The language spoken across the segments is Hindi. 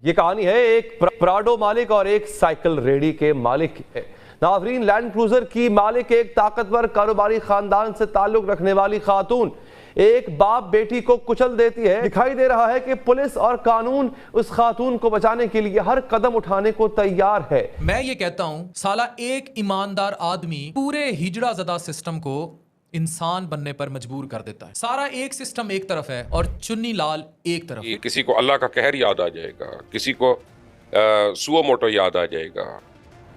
ये कहानी है एक प्राडो मालिक और एक साइकिल रेडी के मालिक की है। नाज़रीन, लैंड क्रूजर की मालिक एक ताकतवर कारोबारी खानदान से ताल्लुक रखने वाली खातून एक बाप बेटी को कुचल देती है। दिखाई दे रहा है कि पुलिस और कानून उस खातून को बचाने के लिए हर कदम उठाने को तैयार है। मैं ये कहता हूं, साला एक ईमानदार आदमी पूरे हिजड़ा ज़दा सिस्टम को इंसान बनने पर मजबूर कर देता है। सारा एक सिस्टम एक तरफ है और चुन्नी लाल एक तरफ है। किसी को अल्लाह का कहर याद आ जाएगा, किसी को सुओ मोटो याद आ जाएगा,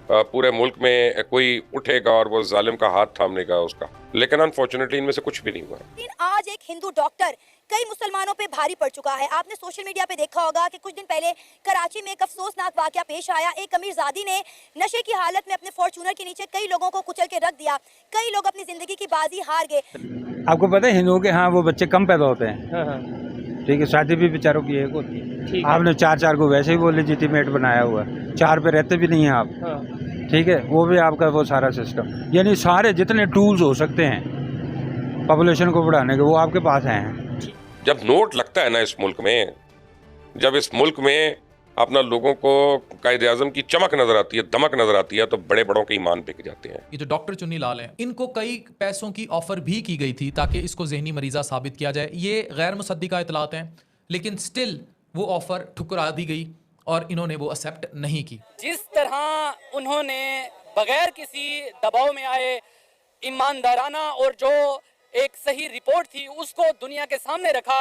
पूरे मुल्क में कोई उठेगा और वो जालिम का हाथ थामनेगा उसका। लेकिन अनफॉर्चुनेटली इनमें से कुछ भी नहीं हुआ। आज एक हिंदू डॉक्टर कई मुसलमानों पे भारी पड़ चुका है। आपने सोशल मीडिया पे देखा होगा कि कुछ दिन पहले कराची में एक अफसोसनाक वाकया पेश आया। एक अमीरजादी ने नशे की हालत में अपने फॉर्च्यूनर के नीचे कई लोगों को कुचल के रख दिया। कई लोग अपनी जिंदगी की बाजी हार गए। आपको पता है हिंदुओं के यहाँ वो बच्चे कम पैदा होते हैं, ठीक है, शादी भी बेचारों की एक होती है। आपने चार को वैसे ही वो लेजिटिमेट बनाया हुआ है, 4 पे रहते भी नहीं हैं आप, ठीक है, वो भी आपका वो सारा सिस्टम, यानी सारे जितने टूल्स हो सकते हैं पॉपुलेशन को बढ़ाने के वो आपके पास हैं। जब नोट लगता है ना इस मुल्क में, जब इस मुल्क में अपना लोगों को कायदे आज़म की चमक नजर आती है, दमक नजर आती है, तो बड़े बड़ों के ईमान बिक जाते हैं। ये जो डॉक्टर चुन्नी लाल हैं, इनको कई पैसों की ऑफर भी की गई थी ताकि इसको जहनी मरीजा साबित किया जाए। ये गैर मुसद्दिका इतलात हैं, लेकिन स्टिल वो ऑफर ठुकरा दी गई और इन्होंने वो एक्सेप्ट नहीं की। जिस तरह उन्होंने बगैर किसी दबाव में आए ईमानदाराना और जो एक सही रिपोर्ट थी उसको दुनिया के सामने रखा,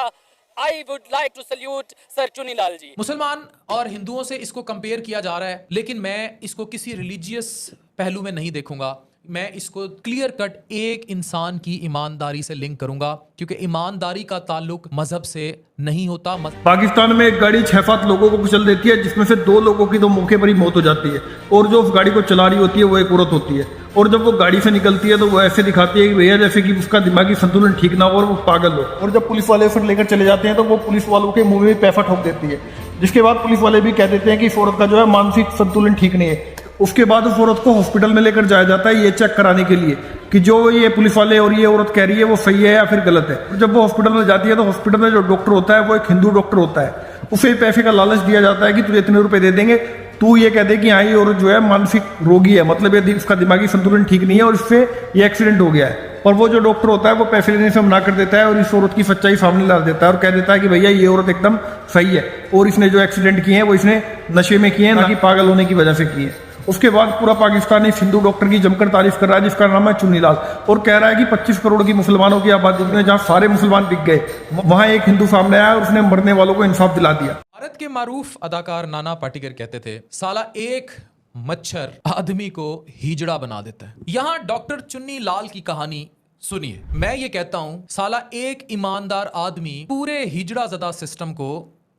I would like to salute sir Chunni Lal जी। मुसलमान और हिंदुओं से इसको कंपेयर किया जा रहा है, लेकिन मैं इसको किसी रिलीजियस पहलू में नहीं देखूंगा। मैं इसको क्लियर कट एक इंसान की ईमानदारी से लिंक करूंगा, क्योंकि ईमानदारी का ताल्लुक मजहब से नहीं होता। पाकिस्तान में एक गाड़ी 6-7 लोगों को कुचल देती है, जिसमें से 2 लोगों की तो मौके पर ही मौत हो जाती है, और जो उस गाड़ी को चला रही होती है वो एक औरत होती है। और जब वो गाड़ी से निकलती है तो वो ऐसे दिखाती है कि भैया जैसे कि उसका दिमागी संतुलन ठीक ना हो और वो पागल हो। और जब पुलिस वाले फिर लेकर चले जाते हैं तो वो पुलिस वालों के मुंह में पैसा ठोक देती है, जिसके बाद पुलिस वाले भी कह देते हैं कि इस औरत का जो है मानसिक संतुलन ठीक नहीं है। उसके बाद उस औरत को हॉस्पिटल में लेकर जाया जाता है ये चेक कराने के लिए कि जो ये पुलिस वाले और ये औरत कह रही है वो सही है या फिर गलत है। जब वो हॉस्पिटल में जाती है तो हॉस्पिटल में जो डॉक्टर होता है वो एक हिंदू डॉक्टर होता है। उसे पैसे का लालच दिया जाता है कि तुझे इतने रुपए दे देंगे, तू ये कह दे कि हाँ ये औरत जो है मानसिक रोगी है, मतलब ये उसका दिमागी संतुलन ठीक नहीं है और इससे ये एक्सीडेंट हो गया है। और वो जो डॉक्टर होता है वो पैसे लेने से मना कर देता है और इस औरत की सच्चाई सामने ला देता है और कह देता है कि भैया ये औरत एकदम सही है और इसने जो एक्सीडेंट किए हैं वो इसने नशे में किए हैं, ना कि पागल होने की वजह से किए हैं। उसके बाद पूरा पाकिस्तान इस हिंदू डॉक्टर की जमकर तारीफ कर रहा है, जिसका नाम है चुन्नी लाल, और कह रहा है कि 25 करोड़ की मुसलमानों की आबादी में जहाँ सारे मुसलमान बिक गए, वहां एक हिंदू सामने आया और उसने मरने वालों को इंसाफ दिला दिया। भारत के मारूफ अदाकार नाना पाटेकर कहते थे, साला एक मच्छर आदमी को हिजड़ा बना देता है। यहाँ डॉक्टर चुन्नी लाल की कहानी सुनिए। मैं ये कहता हूं, साला एक ईमानदार आदमी पूरे हिजड़ा ज़दा सिस्टम को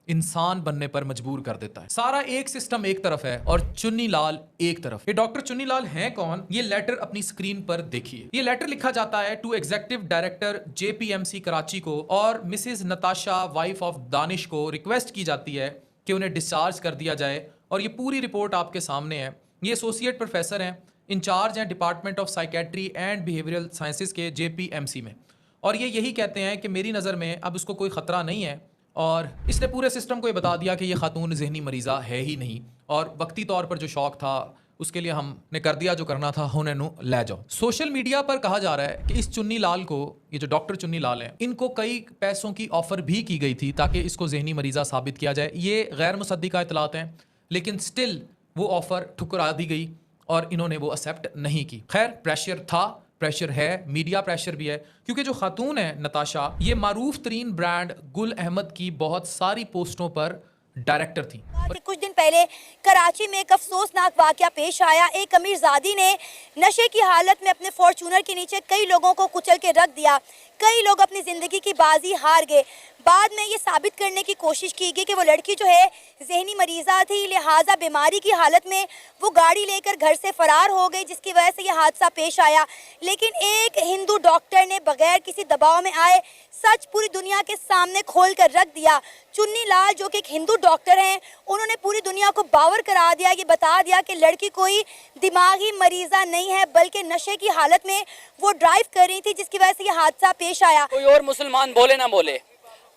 इंसान बनने पर मजबूर कर देता है। सारा एक सिस्टम एक तरफ है और चुन्नी लाल एक तरफ। ये डॉक्टर चुन्नी लाल हैं कौन? ये लेटर अपनी स्क्रीन पर देखिए। ये लेटर लिखा जाता है to executive director JPMC Karachi को, और Mrs Natasha wife of Danish को रिक्वेस्ट की जाती है कि उन्हें डिस्चार्ज कर दिया जाए। और ये पूरी रिपोर्ट आपके सामने है। ये एसोसिएट प्रोफेसर हैं, इंचार्ज हैं department of psychiatry and behavioural sciences के JPMC में, और ये यही कहते हैं कि मेरी नज़र में अब उसको कोई ख़तरा नहीं है। और इसने पूरे सिस्टम को ये बता दिया कि ये खातून जहनी मरीज़ा है ही नहीं, और वक्ती तौर पर जो शौक था उसके लिए हमने कर दिया जो करना था, होने नु ले जाओ। सोशल मीडिया पर कहा जा रहा है कि इस चुन्नी लाल को, ये जो डॉक्टर चुन्नी लाल हैं, इनको कई पैसों की ऑफर भी की गई थी ताकि इसको जहनी मरीज़ा साबित किया जाए। ये गैर मुसद्दिका इतलात हैं, लेकिन स्टिल वो ऑफर ठुकरा दी गई और इन्होंने वो एक्सेप्ट नहीं की। खैर, प्रेशर था, प्रेशर है, मीडिया प्रेशर भी है, क्योंकि जो खातून है नताशा, ये मारूफ तरीन ब्रांड गुल अहमद की बहुत सारी पोस्टों पर डायरेक्टर थी। कुछ दिन पहले कराची में एक अफसोसनाक वाकया पेश आया। एक अमीरजादी ने नशे की हालत में अपने फॉर्च्यूनर के नीचे कई लोगों को कुचल के रख दिया। कई लोग अपनी जिंदगी की बाजी हार गए। बाद में ये साबित करने की कोशिश की गई कि वो लड़की जो है जहनी मरीज़ा थी, लिहाजा बीमारी की हालत में वो गाड़ी लेकर घर से फरार हो गई, जिसकी वजह से ये हादसा पेश आया। लेकिन एक हिंदू डॉक्टर ने बगैर किसी दबाव में आए सच पूरी दुनिया के सामने खोल कर रख दिया। चुन्नी लाल जो कि एक हिंदू डॉक्टर हैं, उन्होंने पूरी दुनिया को बावर करा दिया, ये बता दिया कि लड़की कोई दिमागी मरीज़ा नहीं है, बल्कि नशे की हालत में वो ड्राइव कर रही थी, जिसकी वजह से ये हादसा पेश आया। कोई और मुसलमान बोले ना बोले,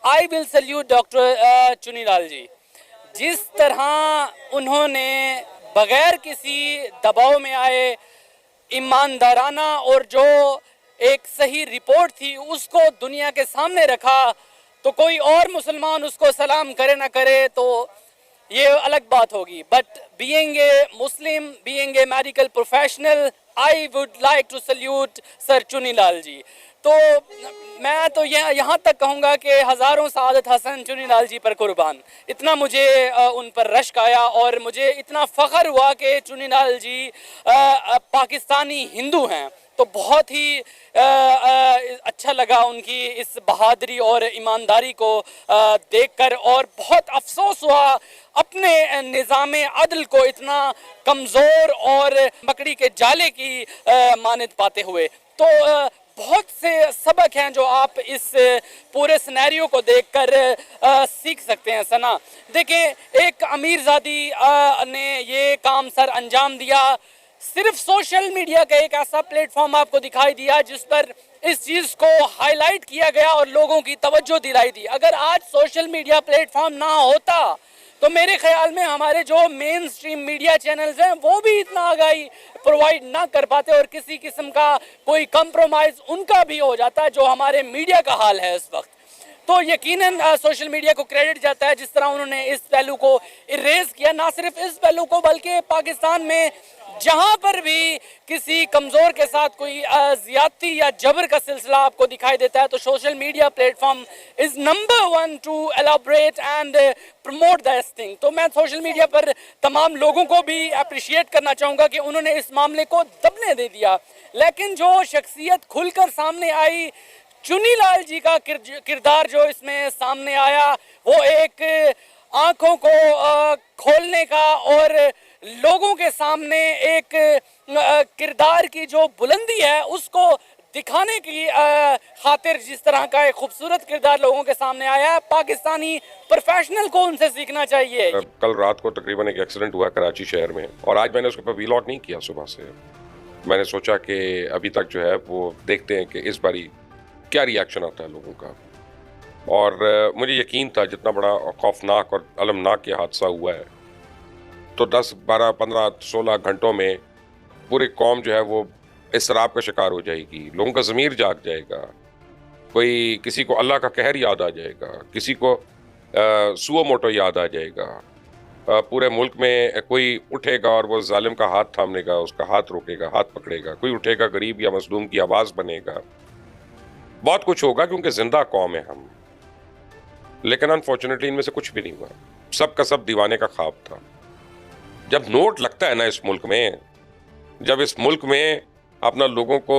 आई विल सल्यूट डॉक्टर चुन्नी लाल जी। जिस तरह उन्होंने बगैर किसी दबाव में आए ईमानदाराना और जो एक सही रिपोर्ट थी उसको दुनिया के सामने रखा, तो कोई और मुसलमान उसको सलाम करे ना करे तो ये अलग बात होगी। But being a Muslim, being a medical professional, I would like to salute sir Chunilal ji. तो मैं तो यहाँ तक कहूँगा कि हज़ारों सआदत हसन चुनीलाल जी पर कुर्बान। इतना मुझे उन पर रश्क आया और मुझे इतना फ़ख्र हुआ कि चुनीलाल जी पाकिस्तानी हिंदू हैं। तो बहुत ही अच्छा लगा उनकी इस बहादुरी और ईमानदारी को देखकर, और बहुत अफसोस हुआ अपने निज़ाम अदल को इतना कमज़ोर और मकड़ी के जाले की मानद पाते हुए। तो बहुत से सबक हैं जो आप इस पूरे सिनेरियो को देखकर सीख सकते हैं। सना देखें, एक अमीरजादी ने ये काम सर अंजाम दिया। सिर्फ सोशल मीडिया का एक ऐसा प्लेटफॉर्म आपको दिखाई दिया जिस पर इस चीज़ को हाईलाइट किया गया और लोगों की तवज्जो दिलाई दी। अगर आज सोशल मीडिया प्लेटफॉर्म ना होता तो मेरे ख्याल में हमारे जो मेन स्ट्रीम मीडिया चैनल्स हैं वो भी इतना आगाही प्रोवाइड ना कर पाते और किसी किस्म का कोई कंप्रोमाइज़ उनका भी हो जाता, जो हमारे मीडिया का हाल है इस वक्त। तो यकीनन सोशल मीडिया को क्रेडिट जाता है जिस तरह उन्होंने इस पहलू को इरेज किया। ना सिर्फ इस पहलू को बल्कि पाकिस्तान में जहां पर भी किसी कमज़ोर के साथ कोई ज़्यादती या जबर का सिलसिला आपको दिखाई देता है तो social media platform is number 1 to elaborate and promote this thing. तो मैं सोशल मीडिया पर तमाम लोगों को भी अप्रिशिएट करना चाहूँगा कि उन्होंने इस मामले को दबने दे दिया। लेकिन जो शख्सियत खुलकर सामने आई, चुनीलाल जी का किरदार जो इसमें सामने आया, वो एक आंखों को खोलने का और लोगों के सामने एक किरदार की जो बुलंदी है उसको दिखाने की खातिर जिस तरह का एक खूबसूरत किरदार लोगों के सामने आया है, पाकिस्तानी प्रोफेशनल को उनसे सीखना चाहिए। कल रात को तकरीबन एक एक्सीडेंट हुआ कराची शहर में, और आज मैंने उसके ऊपर वीलॉग नहीं किया सुबह से। मैंने सोचा कि अभी तक जो है वो देखते हैं कि इस बारी क्या रिएक्शन आता है लोगों का। और मुझे यकीन था जितना बड़ा खौफनाक और अलमनाक ये हादसा हुआ है तो 10, 12, 15, 16 घंटों में पूरी कौम जो है वो इसराब का शिकार हो जाएगी। लोगों का ज़मीर जाग जाएगा, कोई किसी को अल्लाह का कहर याद आ जाएगा, किसी को सुओ मोटो याद आ जाएगा। पूरे मुल्क में कोई उठेगा और वो जालिम का हाथ थामनेगा, उसका हाथ रोकेगा, हाथ पकड़ेगा। कोई उठेगा गरीब या मजलूम की आवाज़ बनेगा। बहुत कुछ होगा क्योंकि जिंदा कौम है हम। लेकिन अनफॉर्चुनेटली इनमें से कुछ भी नहीं हुआ। सब का सब दीवाने का ख्वाब था। जब नोट लगता है ना इस मुल्क में, जब इस मुल्क में अपना लोगों को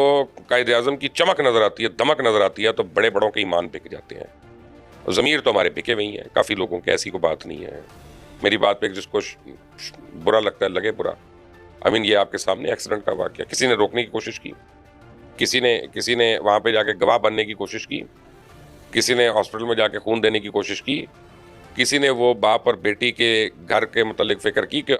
कायदे आज़म की चमक नज़र आती है, दमक नज़र आती है, तो बड़े बड़ों के ईमान बिक जाते हैं। ज़मीर तो हमारे बिके हुई हैं, काफ़ी लोगों के, ऐसी कोई बात नहीं है। मेरी बात पे जिसको बुरा लगता है लगे बुरा। आई मीन ये आपके सामने एक्सीडेंट का वाक़या, किसी ने रोकने की कोशिश की, किसी ने वहाँ पे जाके गवाह बनने की कोशिश की, किसी ने हॉस्पिटल में जाके खून देने की कोशिश की, किसी ने वो बाप और बेटी के घर के मुतल्लिक फ़िक्र की कि